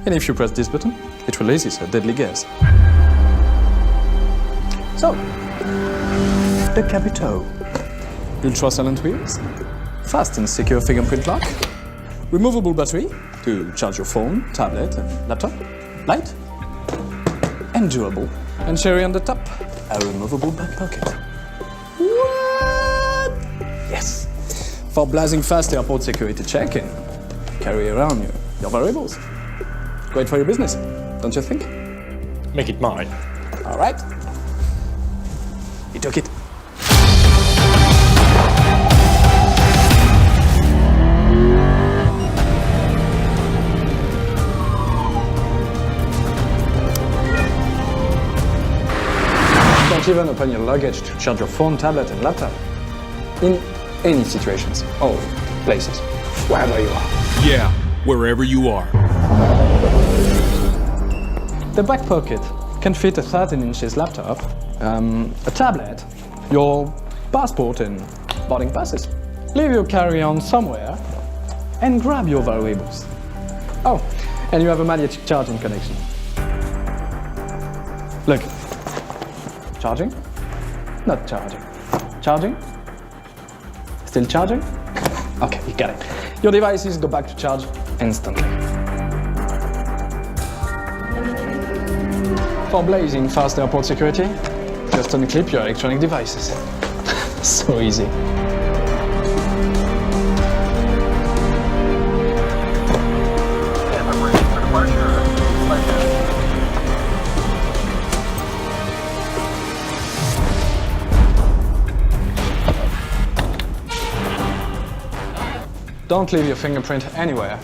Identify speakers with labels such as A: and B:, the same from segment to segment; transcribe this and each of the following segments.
A: And if you press this button, it releases a deadly gas. So, the KABUTO. Ultra-silent wheels, fast and secure fingerprint lock, removable battery to charge your phone, tablet and laptop, light, and durable. And cherry on the top, a removable back pocket. What? Yes. For blazing fast airport security check-in, carry around your valuables. Great for your business, don't you think?
B: Make it mine.
A: All right. You took it. Don't even open your luggage to charge your phone, tablet and laptop. In any situations, or places, wherever you are.
C: Yeah, wherever you are.
A: The back pocket can fit a 13 inches laptop, a tablet, your passport and boarding passes. Leave your carry-on somewhere and grab your valuables. Oh, and you have a magnetic charging connection. Look. Charging? Not charging. Charging? Still charging? Okay, you got it. Your devices go back to charge instantly. For blazing fast airport security, just unclip your electronic devices. So easy. Don't leave your fingerprint anywhere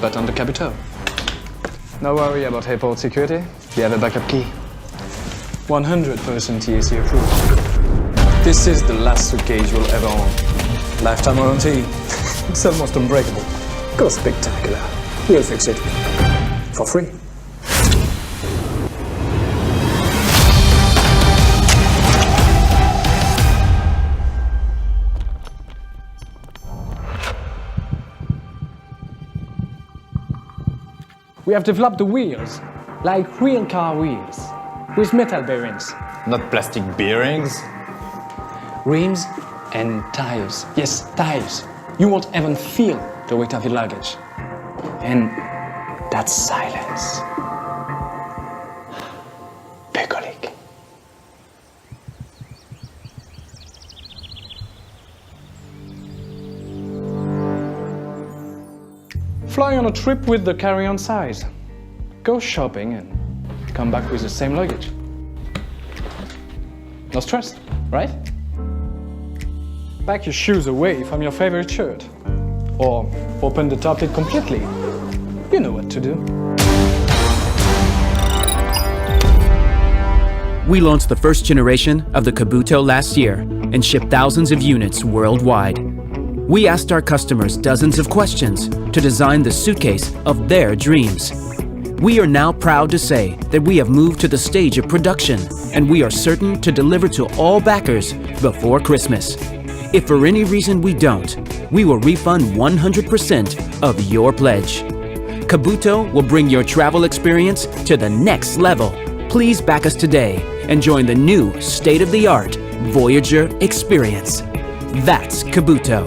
A: but on the KABUTO. No worry about airport security, we have a backup key. 100% TAC approved. This is the last suitcase you'll ever own. Lifetime warranty. It's almost unbreakable. Go spectacular. We'll fix it. For free. We have developed the wheels, like real car wheels, with metal bearings.
B: Not plastic bearings.
A: Rims and tires. Yes, tires. You won't even feel the weight of your luggage. And that silence. Bucolic. Fly on a trip with the carry-on size. Go shopping and come back with the same luggage. No stress, right? Pack your shoes away from your favorite shirt. Or open the top lid completely. You know what to do.
D: We launched the first generation of the KABUTO last year and shipped thousands of units worldwide. We asked our customers dozens of questions to design the suitcase of their dreams. We are now proud to say that we have moved to the stage of production, and we are certain to deliver to all backers before Christmas. If for any reason we don't, we will refund 100% of your pledge. KABUTO will bring your travel experience to the next level. Please back us today and join the new state-of-the-art Voyager experience. That's KABUTO.